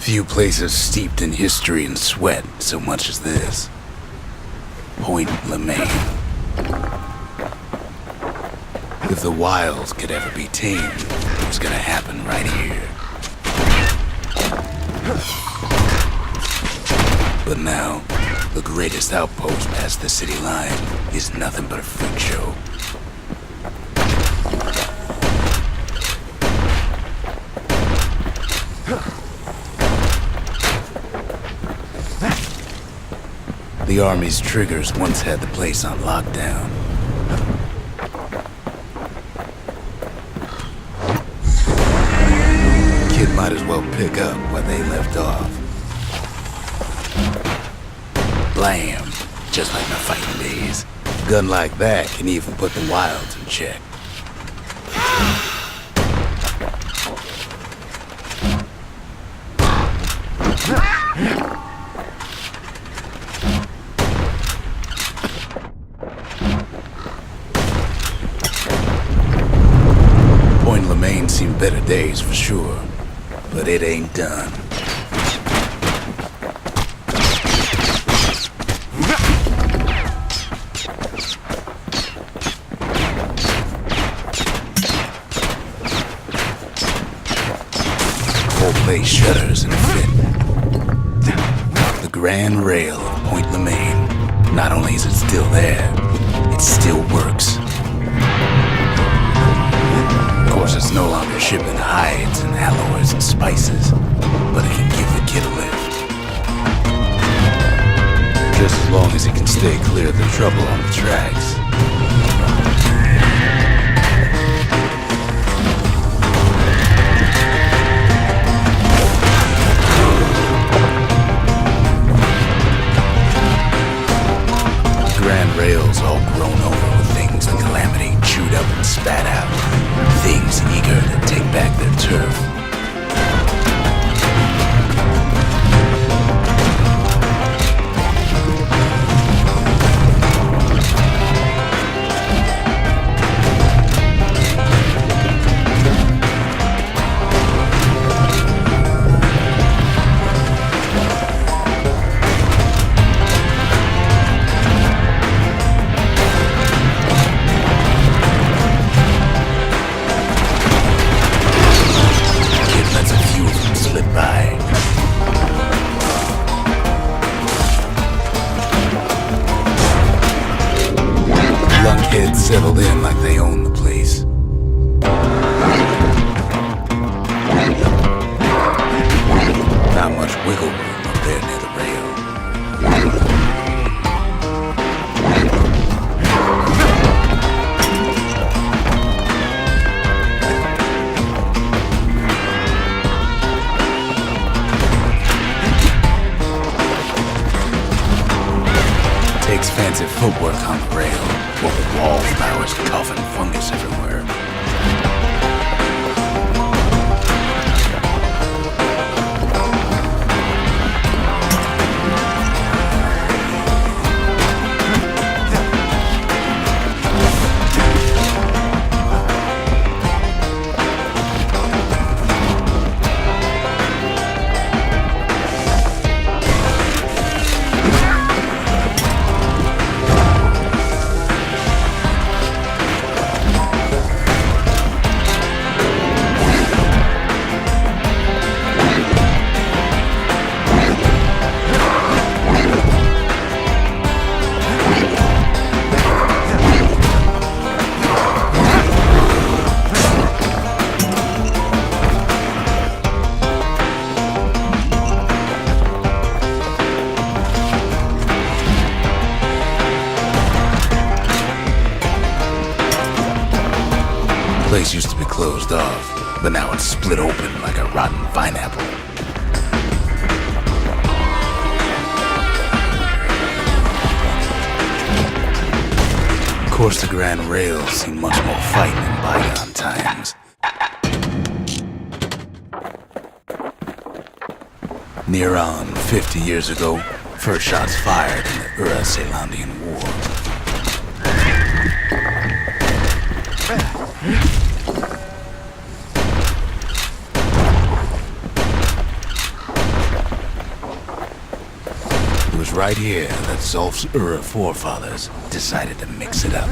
Few places steeped in history and sweat so much as this. Point Lemaine. If the wild could ever be tamed, it was gonna happen right here. But now, the greatest outpost past the city line is nothing but a freak show. The Army's triggers once had the place on lockdown. Kid might as well pick up where they left off. Blam! Just like my fighting days. A gun like that can even put the wilds in check. Point Lemaine seen better days for sure, but it ain't done. Whole place shudders in a fit. The grand rail of Point Lemaine. Not only is it still there, it still works. Of course, it's no longer shipping hides and alloys and spices, but it can give the kid a lift. Just as long as he can stay clear of the trouble on the tracks. Grand rails all grown over with things the Calamity chewed up and spat out. Things eager to take back their turf. Lunkheads settled in like they own the place. Not much wiggle room up there near the rail. Takes fancy footwork on the rail, or wallflowers coughing fungus everywhere. The place used to be closed off, but now it's split open like a rotten pineapple. Of course, the Grand Rail's seen much more fighting in bygone times. Near on 50 years ago, first shots fired in the Ura-Celandian War. right here that Zolf's forefathers decided to mix it up.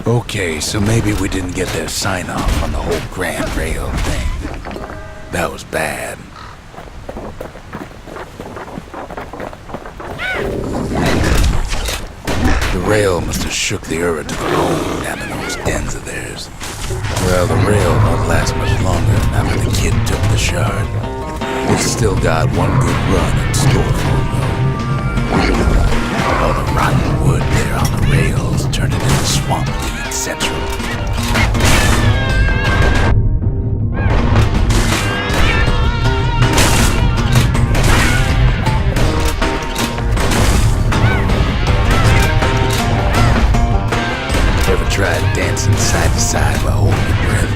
Okay, so maybe we didn't get their sign-off on the whole Grand Rail thing. That was bad. The rail must have shook the Ura to the bone down in those dens of theirs. Well, the rail won't last much longer after the kid took the shard. It's still got one good run in store for them. All the rotten wood there on the rails turned it into swamp weed central. Ever tried dancing side to side while holding your breath?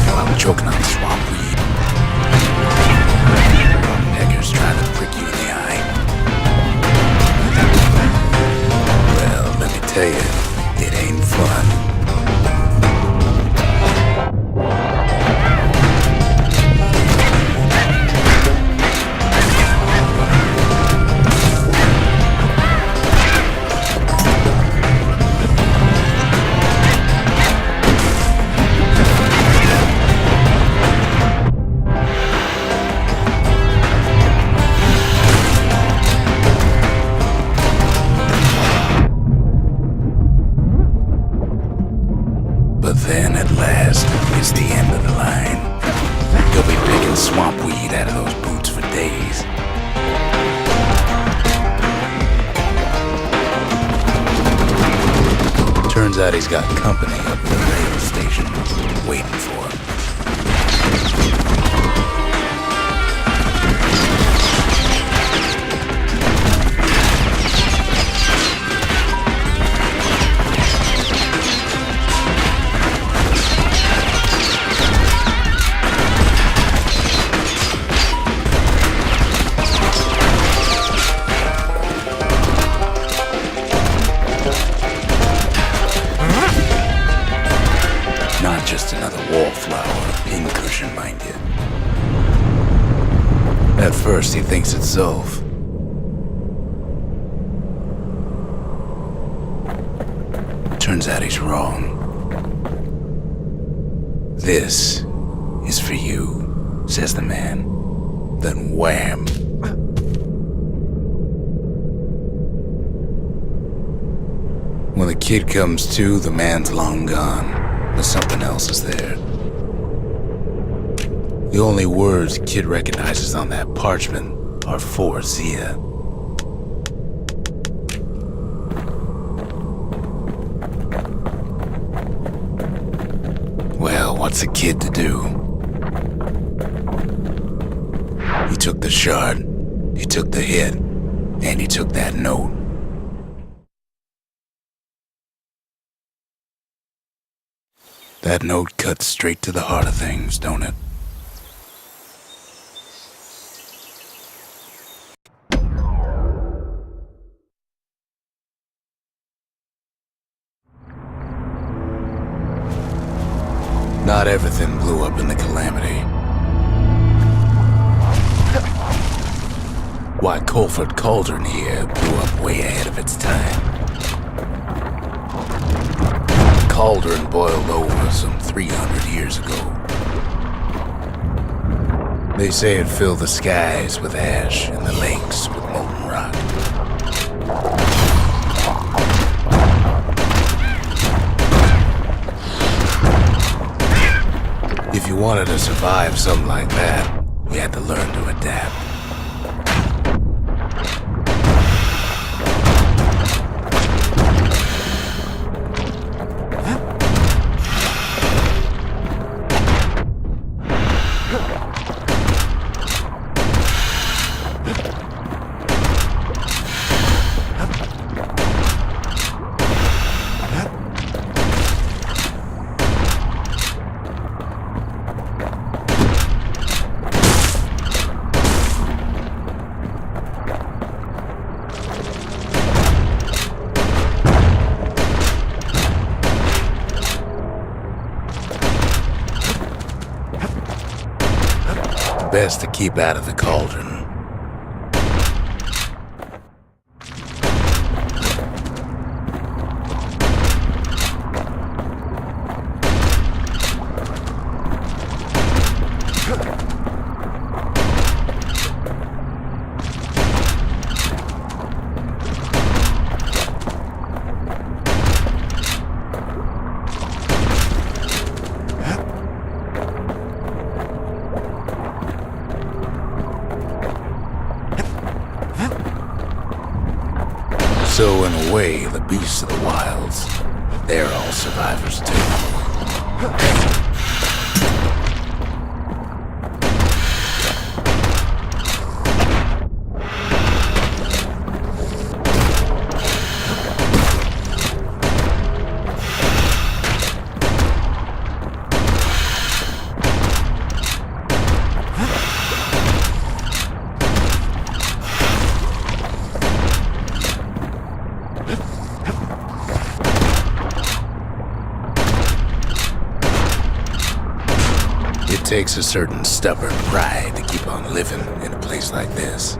While I'm choking on swamp weed. Peckers trying to prick you in the eye. Well, let me tell you, it ain't fun. Then, at last, it's the end of the line. They'll be picking swamp weed out of those boots for days. Turns out he's got company up at the rail station, waiting for him. Just another wallflower, pincushion, mind you. At first, he thinks it's Zolf. Turns out he's wrong. This is for you, says the man. Then wham! When the kid comes to, the man's long gone. But something else is there. The only words Kid recognizes on that parchment are for Zia. Well, what's a kid to do? He took the shard, he took the hit, and he took that note. That note cuts straight to the heart of things, don't it? Not everything blew up in the calamity. Why, Colford Cauldron here blew up way ahead of its time. Cauldron boiled over some 300 years ago. They say it filled the skies with ash and the lakes with molten rock. If you wanted to survive something like that, you had to learn to adapt. best to keep out of the cauldron. So in a way, the beasts of the wilds, they're all survivors too. It takes a certain stubborn pride to keep on living in a place like this.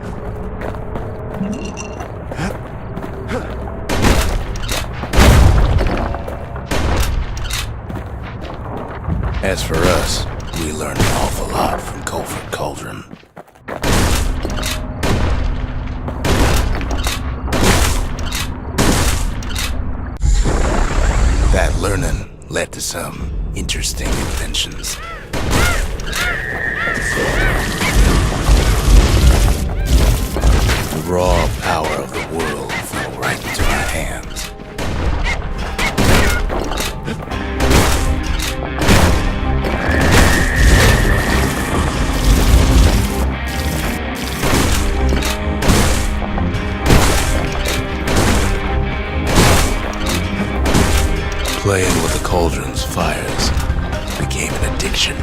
As for us, we learned an awful lot from Culford Cauldron. That learning led to some interesting inventions. The raw power of the world fell right into our hands. Playing with the cauldron's fires became an addiction.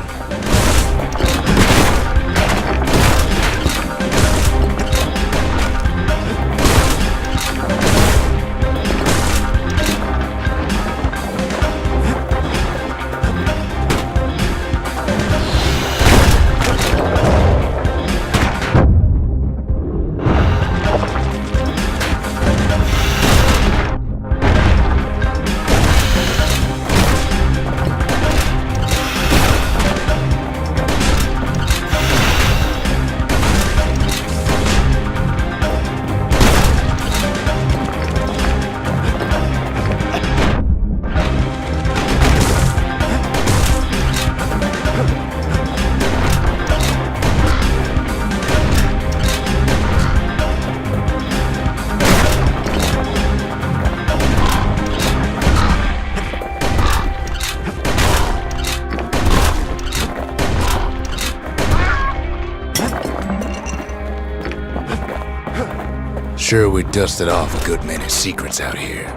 Sure, we dusted off a good many secrets out here.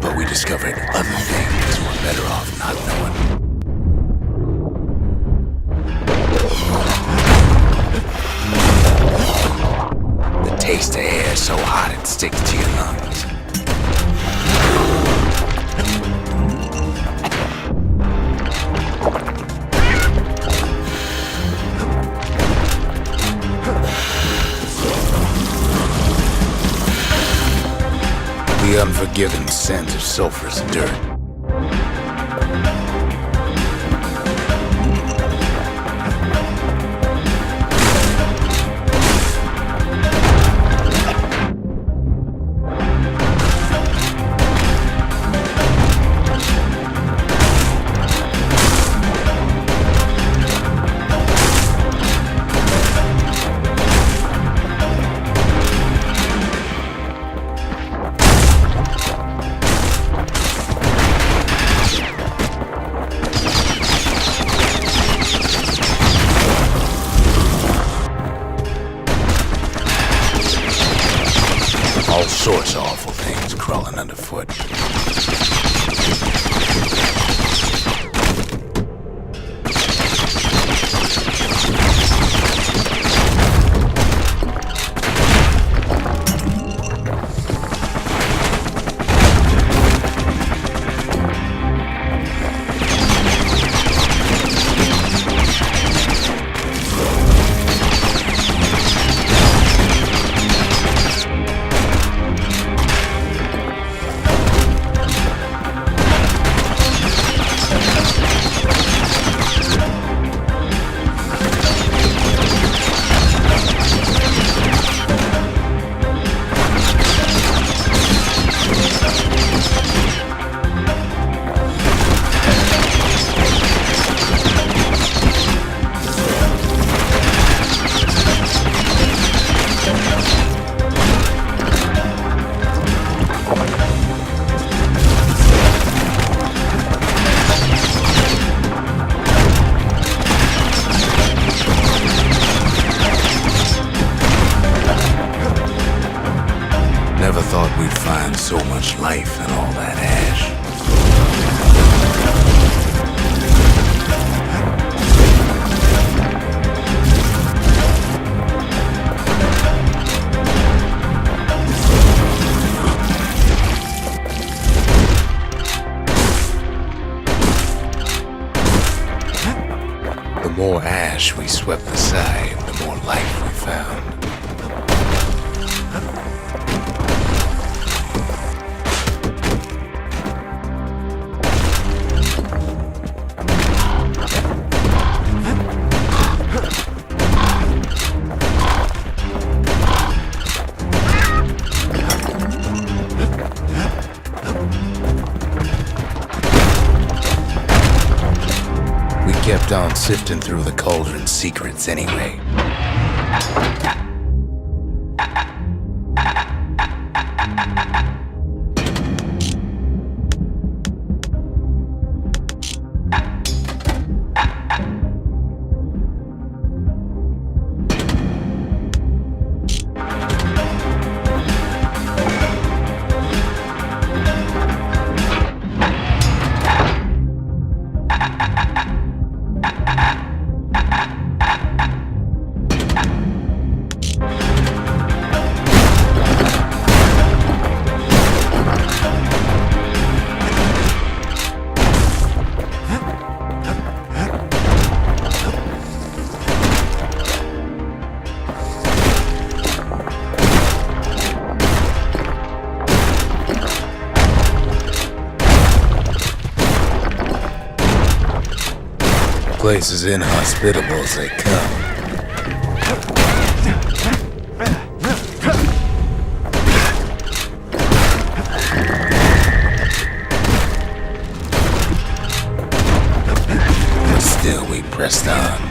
But we discovered other things we're better off not knowing. The taste of air so hot it sticks to your lungs. The unforgiving scent of sulfurous dirt. All sorts of awful things crawling underfoot. so much life in all that ash. The more ash we swept aside, the more life we found. Kept on sifting through the cauldron's secrets anyway. Place is inhospitable as they come. But still we pressed on.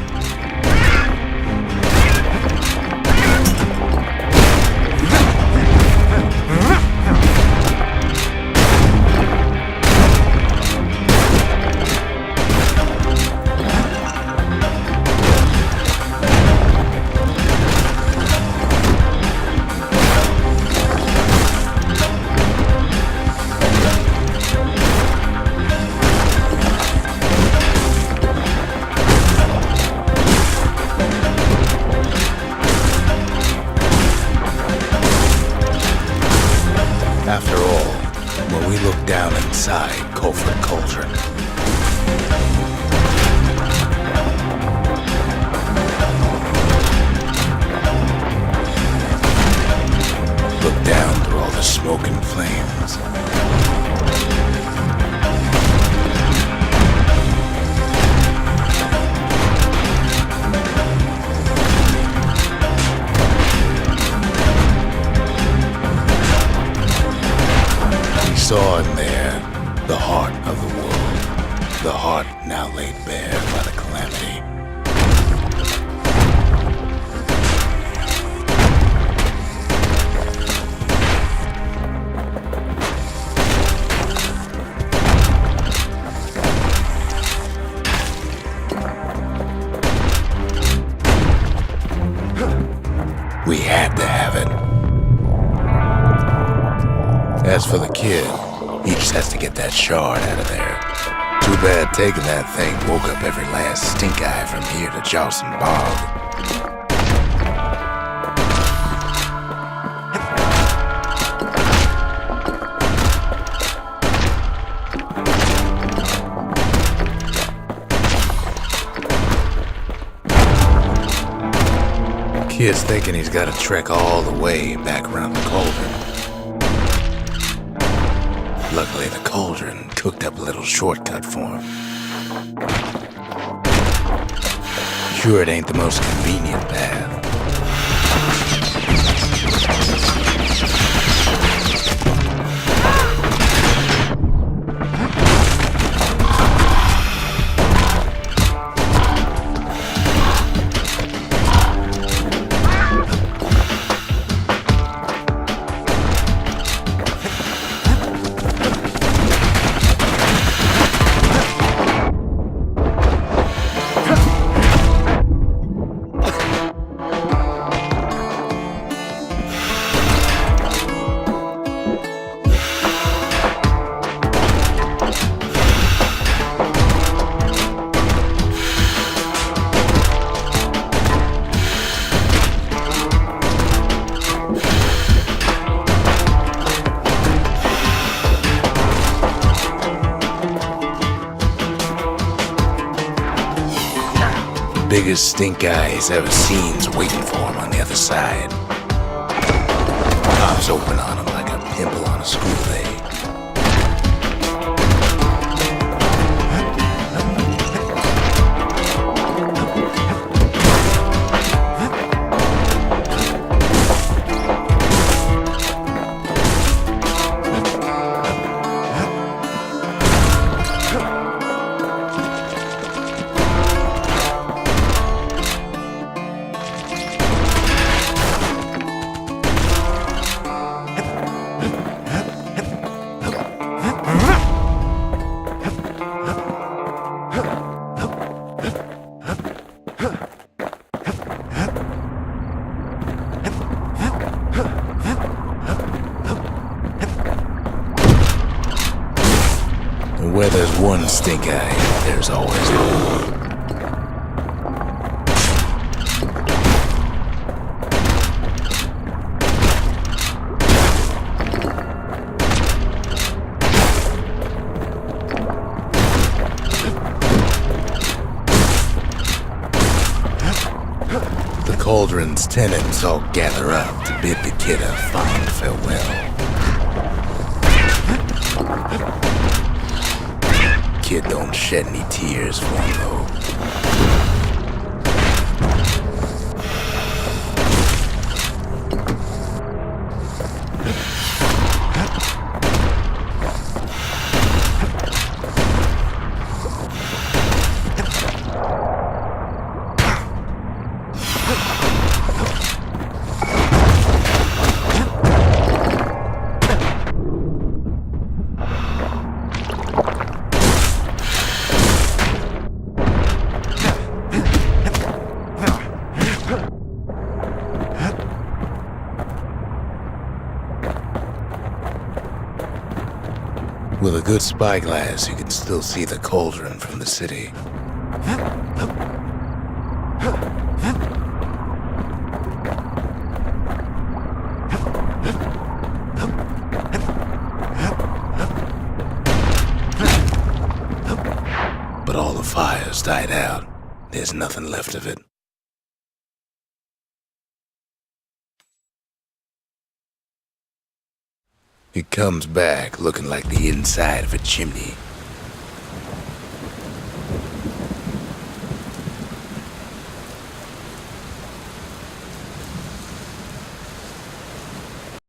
After all, when we look down inside Culford Cauldron, look down through all the smoke and flames, saw in there the heart of the world, the heart now laid bare by the calamity. We had to have it. As for the kid, he just has to get that shard out of there. Too bad taking that thing woke up every last stink eye from here to Charleston Bog. Kid's thinking he's got to trek all the way back around the cauldron. Luckily, the cauldron cooked up a little shortcut for him. Sure, it ain't the most convenient path. biggest stink eye he's ever seen's waiting for him on the other side. Pops open on him like a pimple on a school day. Where there's one stink eye, there's always more. The cauldron's tenants all gather up to bid the kid a fond farewell. Kid don't shed any tears for him, though. With a good spyglass, you can still see the cauldron from the city. But all the fires died out. There's nothing left of it. He comes back looking like the inside of a chimney.